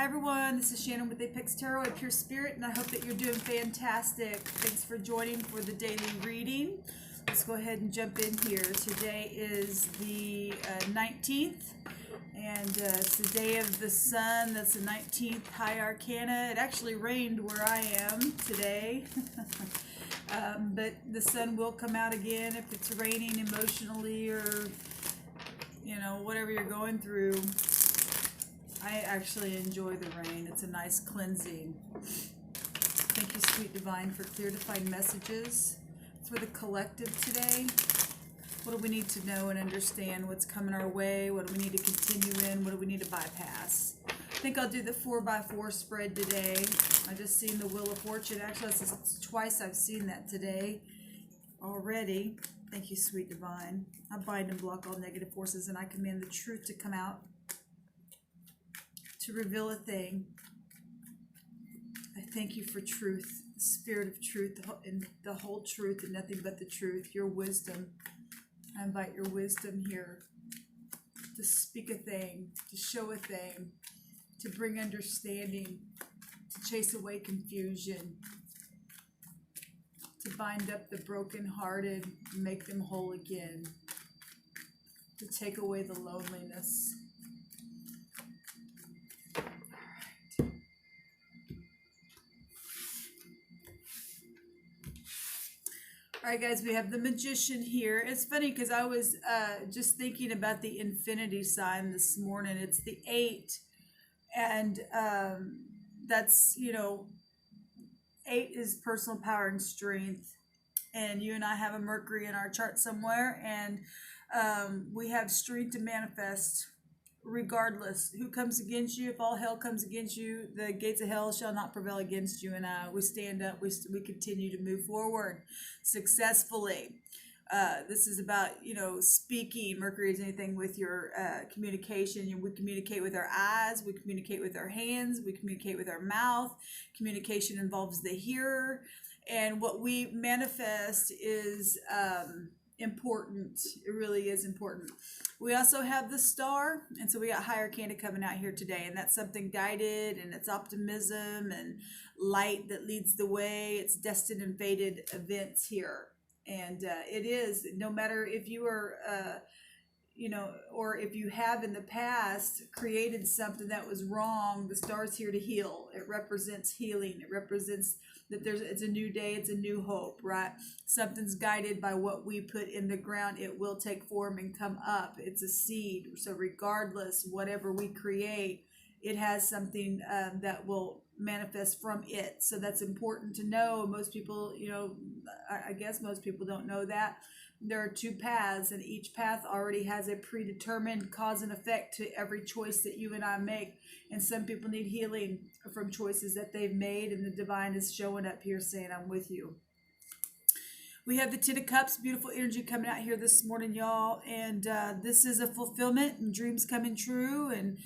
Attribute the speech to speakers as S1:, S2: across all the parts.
S1: Hi everyone, this is Shannon with apextarotapurespirit, and I hope that you're doing fantastic. Thanks for joining for the daily reading. Let's go ahead and jump in here. Today is the 19th, and it's the day of the sun. That's the 19th High Arcana. It actually rained where I am today, but the sun will come out again if it's raining emotionally or, you know, whatever you're going through. I actually enjoy the rain. It's a nice cleansing. Thank you, Sweet Divine, for clear defined messages for the collective today. What do we need to know and understand? What's coming our way? What do we need to continue in? What do we need to bypass? I think I'll do the 4x4 spread today. I just seen the Wheel of Fortune. Actually, it's twice I've seen that today already. Thank you, Sweet Divine. I bind and block all negative forces, and I command the truth to come out, to reveal a thing. I thank you for truth, the spirit of truth, and the whole truth and nothing but the truth, your wisdom. I invite your wisdom here to speak a thing, to show a thing, to bring understanding, to chase away confusion, to bind up the brokenhearted, make them whole again, to take away the loneliness. All right, guys, we have the Magician here. It's funny because I was just thinking about the infinity sign this morning. It's the 8, and that's, you know, 8 is personal power and strength. And you and I have a Mercury in our chart somewhere, and we have strength to manifest regardless who comes against you. If all hell comes against you, the gates of hell shall not prevail against you and I. We stand up, we continue to move forward successfully. This is about, you know, speaking. Mercury is anything with your communication. We communicate with our eyes, we communicate with our hands, we communicate with our mouth. Communication involves the hearer, and what we manifest is important. It really is important. We also have the star, and so we got High Arcana coming out here today, and that's something guided, and it's optimism and light that leads the way. It's destined and fated events here, and it is, no matter if you are you know, or if you have in the past created something that was wrong, the star's here to heal. It represents healing. It represents that it's a new day, it's a new hope, right? Something's guided by what we put in the ground. It will take form and come up. It's a seed. So regardless, whatever we create, it has something that will manifest from it. So that's important to know. Most people, you know, I guess most people don't know that. There are 2 paths, and each path already has a predetermined cause and effect to every choice that you and I make. And some people need healing from choices that they've made, and the divine is showing up here saying, I'm with you. We have the 10 of Cups, beautiful energy coming out here this morning, y'all. And this is a fulfillment and dreams coming true, and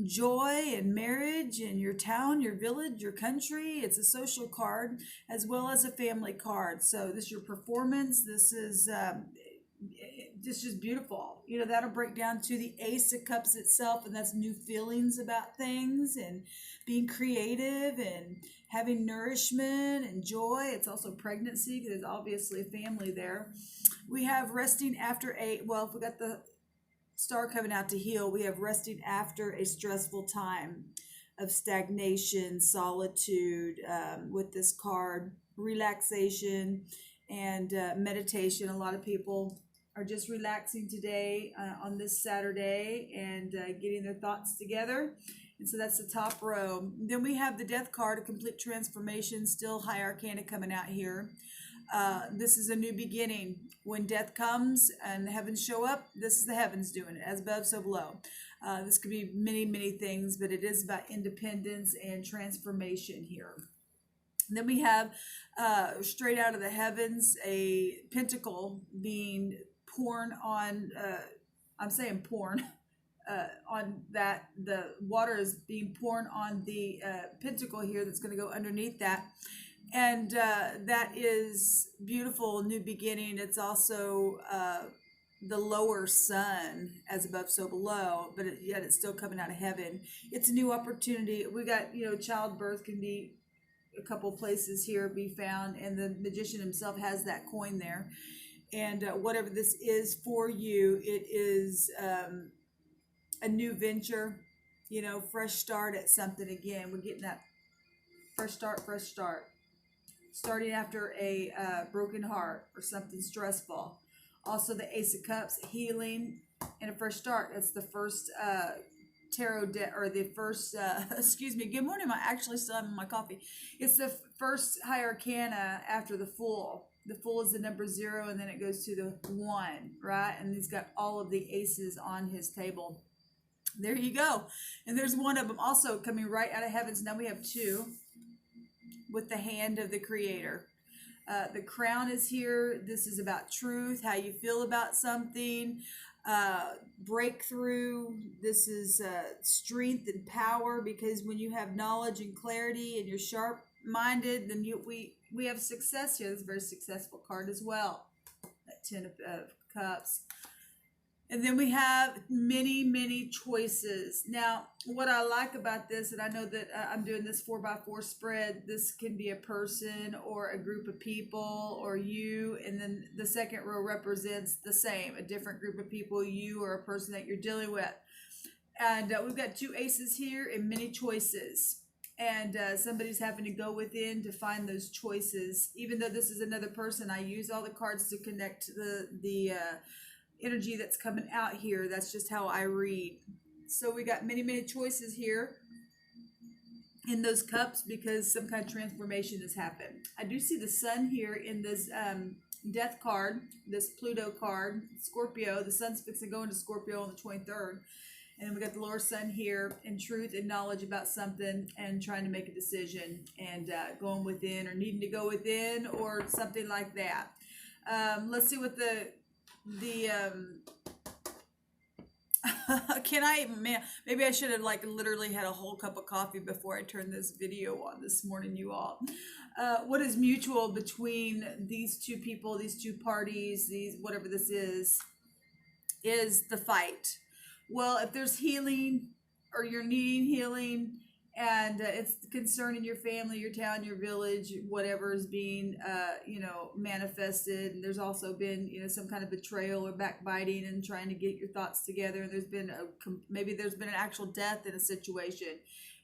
S1: joy and marriage and your town, your village, your country. It's a social card as well as a family card. So this is your performance. This is just beautiful. You know, that'll break down to the Ace of Cups itself, and that's new feelings about things and being creative and having nourishment and joy. It's also pregnancy because there's obviously a family there. We have resting after 8. Well, if we got the star coming out to heal, we have resting after a stressful time of stagnation, solitude, with this card, relaxation and meditation. A lot of people are just relaxing today on this Saturday and getting their thoughts together. And so that's the top row. Then we have the Death card, a complete transformation, still High Arcana coming out here. This is a new beginning. When death comes and the heavens show up, this is the heavens doing it, as above, so below. This could be many, many things, but it is about independence and transformation here. And then we have, straight out of the heavens, a pentacle being poured on, I'm saying poured, on that, the water is being poured on the pentacle here that's going to go underneath that. And that is beautiful, new beginning. It's also the lower sun, as above so below, but yet it's still coming out of heaven. It's a new opportunity. We got, childbirth can be a couple places here be found, and the magician himself has that coin there. And whatever this is for you, it is a new venture, fresh start at something again. We're getting that fresh start, starting after a broken heart or something stressful. Also, the Ace of Cups, healing and a fresh start. That's the first tarot deck, or the first, excuse me, good morning. I actually still having my coffee. It's the first high arcana after the Fool. The Fool is the number 0, and then it goes to the 1, right? And he's got all of the aces on his table. There you go. And there's one of them also coming right out of heavens. Now we have 2 with the hand of the Creator. The Crown is here. This is about truth, how you feel about something, breakthrough. This is strength and power, because when you have knowledge and clarity and you're sharp-minded, then we have success here. This is a very successful card as well. That 10 of Cups. And then we have many, many choices. Now, what I like about this, and I know that I'm doing this 4x4 spread, this can be a person or a group of people or you, and then the second row represents the same, a different group of people, you or a person that you're dealing with. And we've got 2 aces here and many choices. And somebody's having to go within to find those choices. Even though this is another person, I use all the cards to connect the energy that's coming out here. That's just how I read. So we got many, many choices here in those cups, because some kind of transformation has happened. I do see the sun here in this death card, this Pluto card, Scorpio. The sun's fixing to go into Scorpio on the 23rd. And we got the lower sun here, in truth and knowledge about something, and trying to make a decision, and going within, or needing to go within, or something like that. Let's see what the maybe I should have literally had a whole cup of coffee before I turned this video on this morning, you all. What is mutual between these 2 people, these 2 parties, whatever this is the fight. Well, if there's healing, or you're needing healing, and it's concerning your family, your town, your village, whatever is being, manifested. And there's also been, some kind of betrayal or backbiting and trying to get your thoughts together. And there's been maybe there's been an actual death in a situation,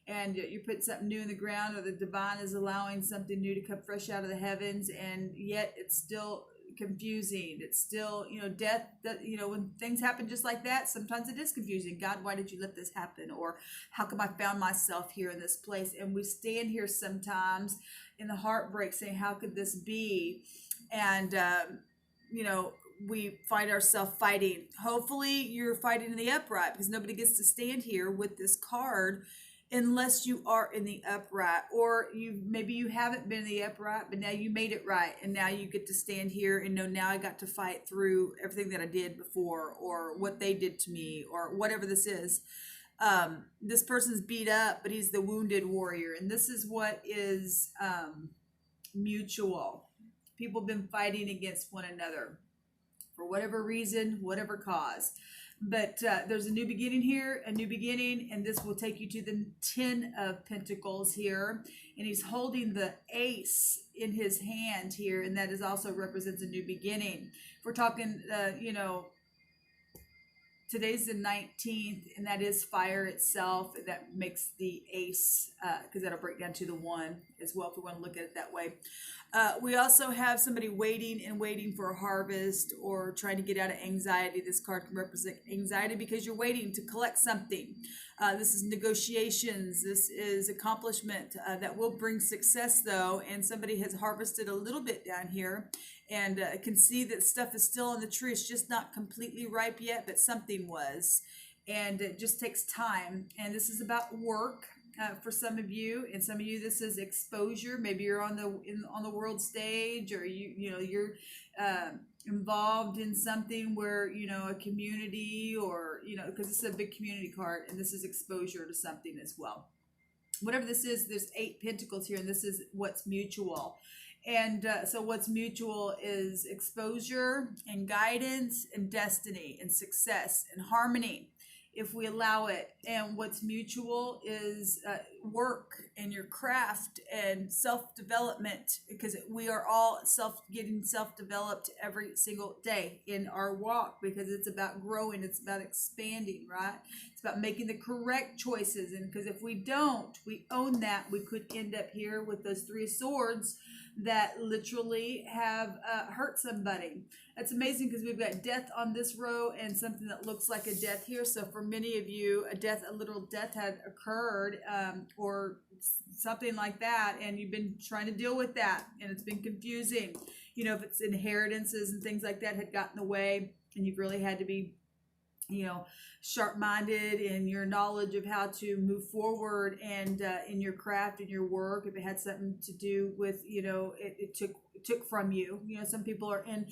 S1: and you put something new in the ground, or the divine is allowing something new to come fresh out of the heavens, and yet it's still confusing. It's still, death, that, when things happen just like that, sometimes it is confusing. God, why did you let this happen? Or how come I found myself here in this place? And we stand here sometimes in the heartbreak saying, how could this be? And, we find ourselves fighting. Hopefully you're fighting in the upright, because nobody gets to stand here with this card unless you are in the upright, or maybe you haven't been in the upright, but now you made it right, and now you get to stand here and know, now I got to fight through everything that I did before, or what they did to me, or whatever this is. This person's beat up, but he's the wounded warrior, and this is what is mutual. People have been fighting against one another for whatever reason, whatever cause. But there's a new beginning here, a new beginning, and this will take you to the 10 of Pentacles here. And he's holding the ace in his hand here, and that is also represents a new beginning. If we're talking, today's the 19th, and that is fire itself. That makes the ace, because that'll break down to the 1 as well, if we want to look at it that way. We also have somebody waiting for a harvest, or trying to get out of anxiety. This card can represent anxiety because you're waiting to collect something. This is negotiations. This is accomplishment that will bring success, though. And somebody has harvested a little bit down here, and can see that stuff is still on the tree. It's just not completely ripe yet, but something was. And it just takes time. And this is about work. For some of you, and some of you, this is exposure. Maybe you're on the world stage, or you're involved in something where a community, or because this is a big community card, and this is exposure to something as well. Whatever this is, there's 8 pentacles here, and this is what's mutual. And so what's mutual is exposure and guidance and destiny and success and harmony if we allow it. And what's mutual is work and your craft and self-development, because we are all getting self-developed every single day in our walk, because it's about growing, it's about expanding, right? It's about making the correct choices. And because if we don't, we own that, we could end up here with those three swords that literally have hurt somebody. That's amazing, because we've got death on this row and something that looks like a death here. So for many of you, a literal death had occurred, or something like that, and you've been trying to deal with that, and it's been confusing. You know, if it's inheritances and things like that had gotten in the way, and you've really had to be, you know, sharp-minded in your knowledge of how to move forward, and in your craft and your work, if it had something to do with, you know, it took from you. You know, some people are in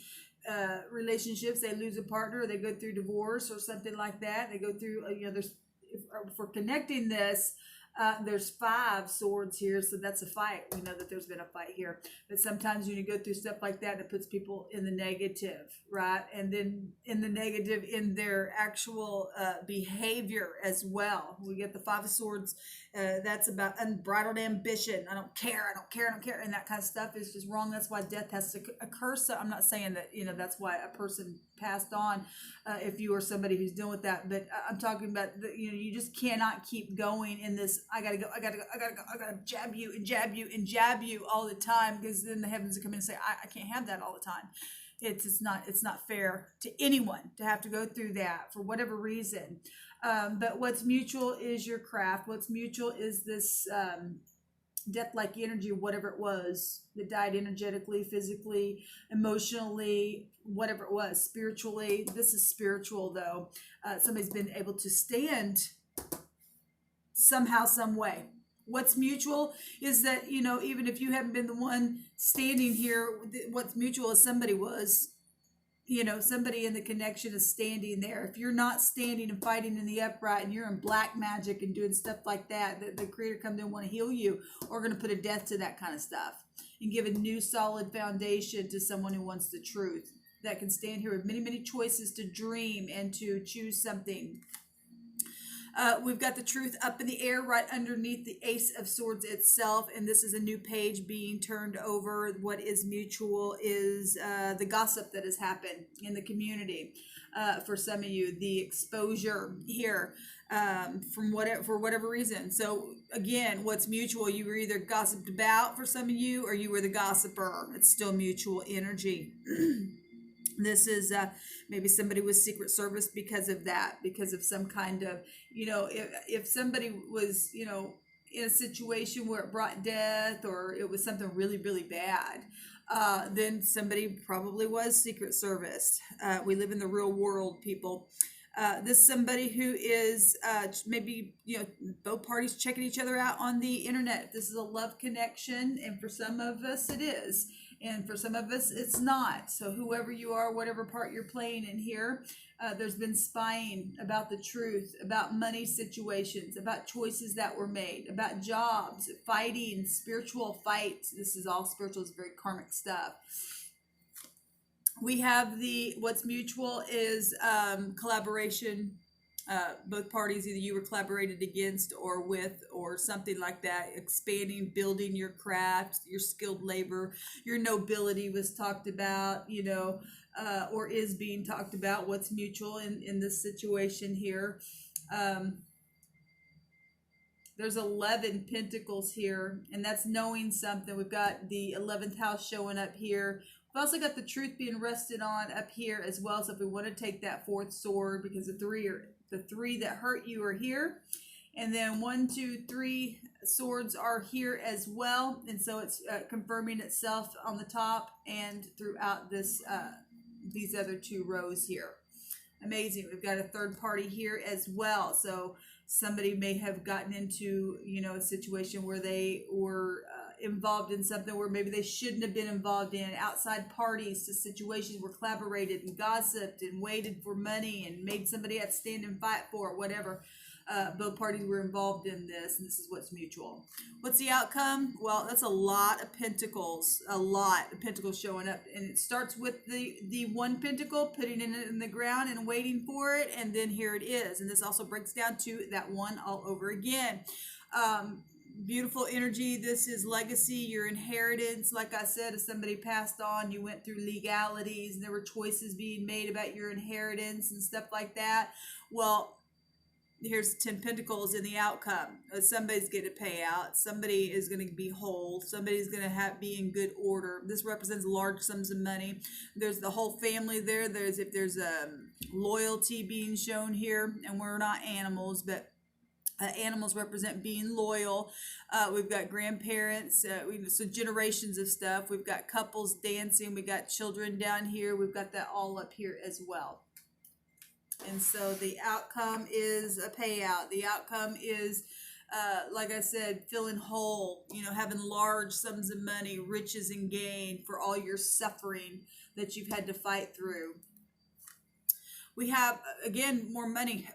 S1: relationships, they lose a partner, they go through divorce or something like that. They go through, you know, for connecting this, there's 5 swords here, so that's a fight. We know that there's been a fight here. But sometimes when you go through stuff like that, it puts people in the negative, right? And then in the negative in their actual behavior as well. We get the 5 of Swords. That's about unbridled ambition. I don't care. And that kind of stuff is just wrong. That's why death has to occur. So I'm not saying that, you know, that's why a person passed on, if you are somebody who's dealing with that. But I'm talking about, you know, you just cannot keep going in this, I gotta jab you all the time, because then the heavens will come in and say, I can't have that all the time. It's not fair to anyone to have to go through that for whatever reason. But what's mutual is your craft. What's mutual is this death-like energy, whatever it was that died energetically, physically, emotionally, whatever it was, spiritually. This is spiritual, though. Somebody's been able to stand somehow, some way. What's mutual is that, you know, even if you haven't been the one standing here, what's mutual is somebody was, you know, somebody in the connection is standing there. If you're not standing and fighting in the upright, and you're in black magic and doing stuff like that, the creator comes in and want to heal you, or going to put a death to that kind of stuff and give a new solid foundation to someone who wants the truth, that can stand here with many, many choices to dream and to choose something. We've got the truth up in the air right underneath the Ace of Swords itself, and this is a new page being turned over. What is mutual is the gossip that has happened in the community. For some of you, the exposure here, for whatever reason. So again, what's mutual? You were either gossiped about for some of you, or you were the gossiper. It's still mutual energy. This is maybe somebody was Secret Service because of that, because of some kind of, you know, if somebody was, you know, in a situation where it brought death, or it was something really, really bad, then somebody probably was Secret Service. We live in the real world, people. This is somebody who is maybe, you know, both parties checking each other out on the internet. This is a love connection, and for some of us it is. And for some of us, it's not. So whoever you are, whatever part you're playing in here, there's been spying about the truth, about money situations, about choices that were made, about jobs, fighting, spiritual fights. This is all spiritual, it's very karmic stuff. We have what's mutual is collaboration. Both parties, either you were collaborated against or with, or something like that. Expanding, building your craft, your skilled labor, your nobility was talked about, you know, or is being talked about. What's mutual in this situation here? There's 11 pentacles here, and that's knowing something. We've got the 11th house showing up here. We've also got the truth being rested on up here as well. So if we want to take that 4th sword, because the three that hurt you are here, and then 1, 2, 3 swords are here as well, and so it's confirming itself on the top and throughout this these other 2 rows here. Amazing. We've got a third party here as well. So somebody may have gotten into, you know, a situation where they were involved in something where maybe they shouldn't have been involved in. Outside parties to situations where collaborated and gossiped and waited for money and made somebody have to stand and fight for it, whatever. both parties were involved in this, and this is what's mutual. What's the outcome? Well, that's a lot of pentacles, a lot of pentacles showing up, and it starts with the one pentacle, putting it in the ground and waiting for it, and then here it is. And this also breaks down to that one all over again. Beautiful energy. This is legacy, your inheritance. Like I said, if somebody passed on, you went through legalities, and there were choices being made about your inheritance and stuff like that. Well, here's 10 pentacles in the outcome. Somebody's going to pay out. Somebody is going to be whole. Somebody's going to be in good order. This represents large sums of money. There's the whole family there. There's loyalty being shown here, and we're not animals, but animals represent being loyal. We've got grandparents, so generations of stuff. We've got couples dancing. We got children down here. We've got that all up here as well. And so the outcome is a payout. The outcome is, like I said, feeling whole, having large sums of money, riches and gain for all your suffering that you've had to fight through. We have, again, more money.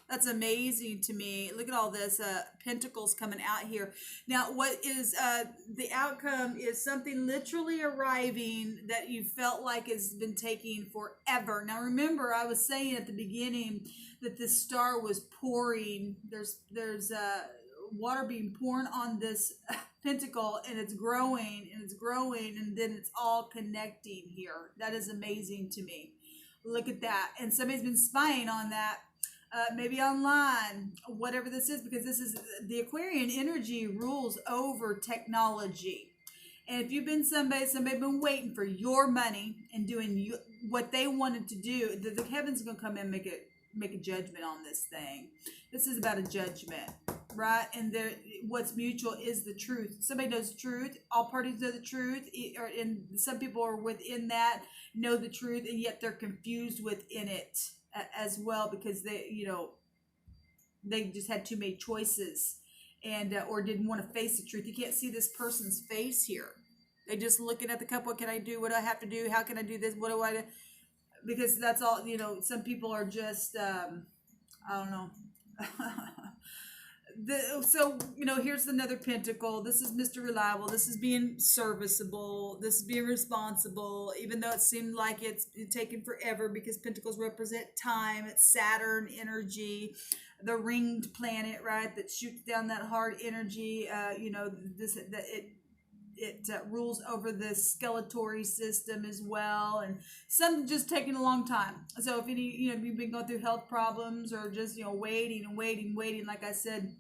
S1: That's amazing to me. Look at all this pentacles coming out here. Now, what is the outcome is something literally arriving that you felt like has been taking forever. Now, remember, I was saying at the beginning that this star was pouring. There's water being poured on this pentacle, and it's growing, and then it's all connecting here. That is amazing to me. Look at that. And somebody's been spying on that, maybe online, whatever this is, because this is the Aquarian energy rules over technology. And if you've been somebody been waiting for your money and doing what they wanted to do, the heavens are going to come in and make a judgment on this thing. This is about a judgment, right? And what's mutual is the truth. Somebody knows the truth. All parties know the truth, and some people are within that, know the truth, and yet they're confused within it as well, because they just had too many choices, and or didn't want to face the truth. You can't see this person's face here. They just looking at the cup. What can I do? What do I have to do? How can I do this? What do I do? Because that's all, some people are just, I don't know. So here's another pentacle. This is Mr. Reliable. This is being serviceable. This is being responsible, even though it seemed like it's taken forever, because pentacles represent time. It's Saturn energy, the ringed planet, right, that shoots down that hard energy. It rules over the skeletal system as well, and some just taking a long time. So if you've been going through health problems, or just waiting, like I said,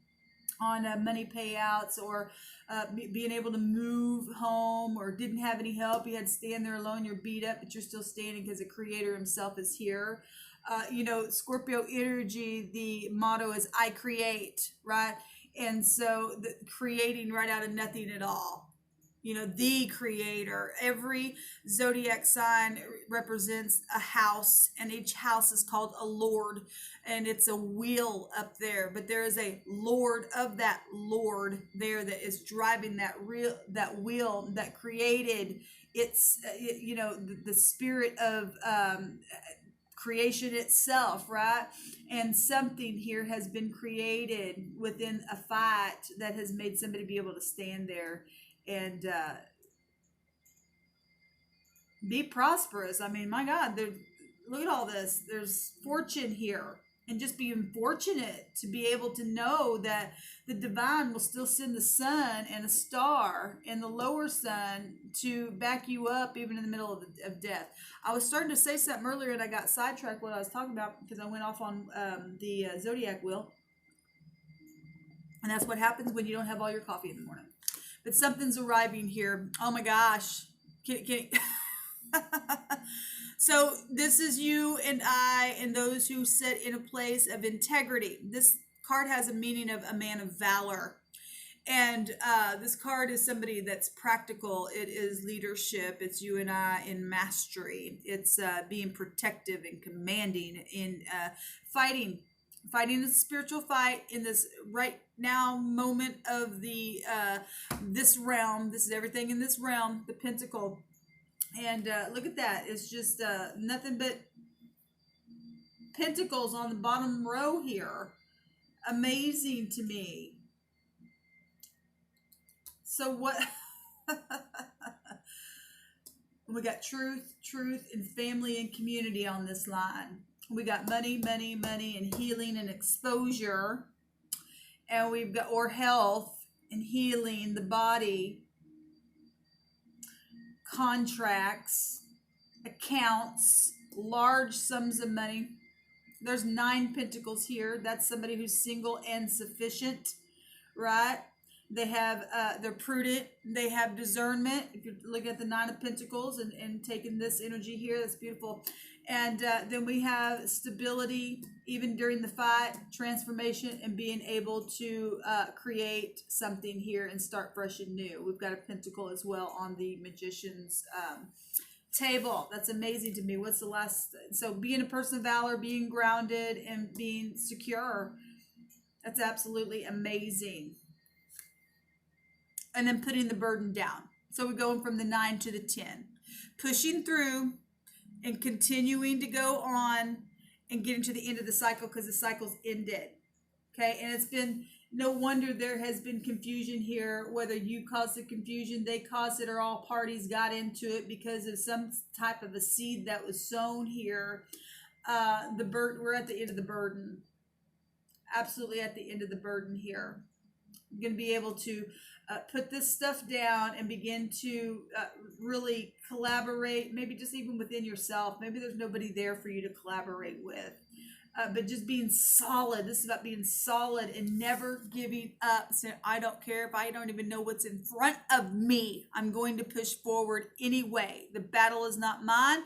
S1: on money payouts, or being able to move home, or didn't have any help, you had to stand there alone, you're beat up, but you're still standing because the Creator himself is here. Scorpio energy, the motto is I create, right? And so creating right out of nothing at all. The Creator. Every zodiac sign represents a house, and each house is called a lord, and it's a wheel up there, but there is a lord of that lord there that is driving that wheel that created. It's the spirit of creation itself, right? And something here has been created within a fight that has made somebody be able to stand there and be prosperous. I mean, my God, look at all this. There's fortune here, and just being fortunate to be able to know that the divine will still send the sun and a star and the lower sun to back you up even in the middle of death. I was starting to say something earlier, and I got sidetracked what I was talking about because I went off on the zodiac wheel. And that's what happens when you don't have all your coffee in the morning. But something's arriving here. Oh my gosh. So this is you and I and those who sit in a place of integrity. This card has a meaning of a man of valor. And this card is somebody that's practical. It is leadership. It's you and I in mastery. It's being protective and commanding in fighting a spiritual fight in this right now moment of the this realm. This is everything in this realm, the pentacle. And look at that. It's just nothing but pentacles on the bottom row here. Amazing to me. So what? We got truth, and family and community on this line. We got money, and healing and exposure. And we've got or health and healing, the body, contracts, accounts, large sums of money. There's 9 pentacles here. That's somebody who's single and sufficient, right? They have, they're prudent. They have discernment. If you look at the 9 of Pentacles and taking this energy here, that's beautiful. And then we have stability, even during the fight, transformation, and being able to create something here and start fresh and new. We've got a pentacle as well on the Magician's table. That's amazing to me. What's the last? So being a person of valor, being grounded, and being secure. That's absolutely amazing. And then putting the burden down. So we're going from the 9 to the 10. Pushing through and continuing to go on and getting to the end of the cycle because the cycle's ended. Okay, and it's been, no wonder there has been confusion here, whether you caused the confusion, they caused it, or all parties got into it because of some type of a seed that was sown here. We're at the end of the burden. Absolutely at the end of the burden here. You're going to be able to put this stuff down and begin to really collaborate, maybe just even within yourself. Maybe there's nobody there for you to collaborate with. But just being solid. This is about being solid and never giving up. Saying, I don't care if I don't even know what's in front of me. I'm going to push forward anyway. The battle is not mine.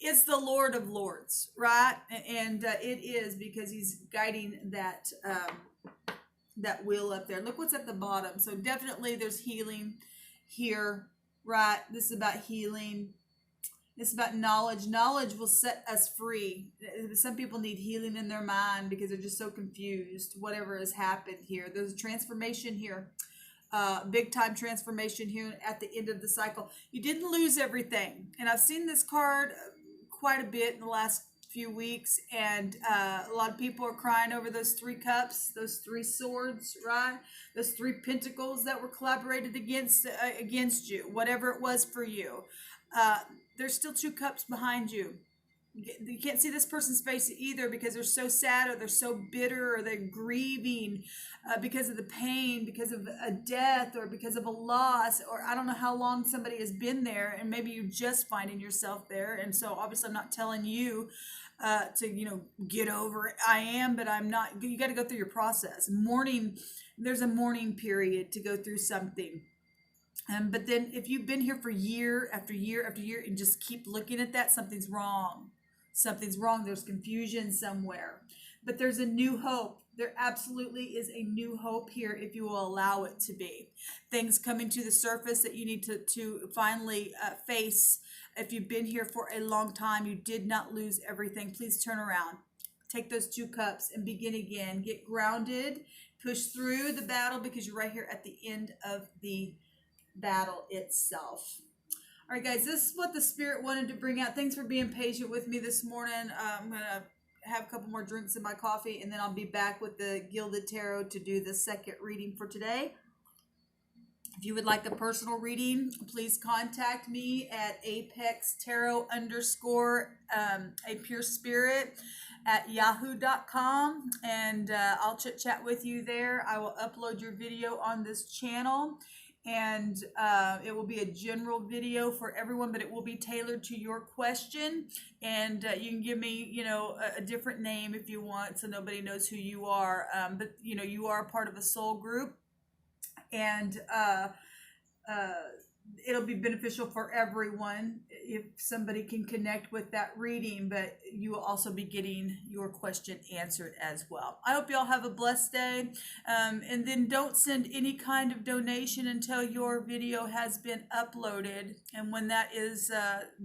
S1: It's the Lord of Lords, right? And it is, because he's guiding that that wheel up there. Look what's at the bottom. So definitely there's healing here, right? This is about healing. It's about knowledge. Knowledge will set us free. Some people need healing in their mind because they're just so confused. Whatever has happened here. There's a transformation here. Big time transformation here at the end of the cycle. You didn't lose everything. And I've seen this card quite a bit in the last few weeks. And a lot of people are crying over those 3 cups, those 3 swords, right? Those 3 pentacles that were collaborated against you, whatever it was for you. There's still 2 cups behind you. You can't see this person's face either because they're so sad, or they're so bitter, or they're grieving because of the pain, because of a death, or because of a loss, or I don't know how long somebody has been there, and maybe you're just finding yourself there. And so obviously I'm not telling you to, get over it. I am, but I'm not. You got to go through your process. Mourning, there's a mourning period to go through something. But then if you've been here for year after year after year and just keep looking at that, something's wrong. Something's wrong. There's confusion somewhere. But there's a new hope. There absolutely is a new hope here if you will allow it to be. Things coming to the surface that you need to finally face. If you've been here for a long time, you did not lose everything. Please turn around. Take those 2 cups and begin again. Get grounded. Push through the battle because you're right here at the end of the battle itself. All right, guys, this is what the Spirit wanted to bring out. Thanks for being patient with me this morning. I'm going to have a couple more drinks in my coffee, and then I'll be back with the Gilded Tarot to do the second reading for today. If you would like a personal reading, please contact me at apextarot_a pure at yahoo.com, and I'll chit chat with you there. I will upload your video on this channel. And it will be a general video for everyone, but it will be tailored to your question. And you can give me, a different name if you want, so nobody knows who you are. But you are a part of a soul group, and it'll be beneficial for everyone if somebody can connect with that reading, but you will also be getting your question answered as well. I hope you all have a blessed day. And then don't send any kind of donation until your video has been uploaded. And when that is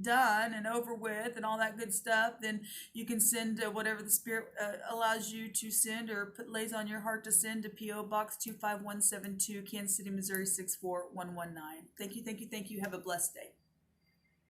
S1: done and over with and all that good stuff, then you can send whatever the Spirit allows you to send or lays on your heart to send to P.O. Box 25172, Kansas City, Missouri 64119. Thank you. Have a blessed day.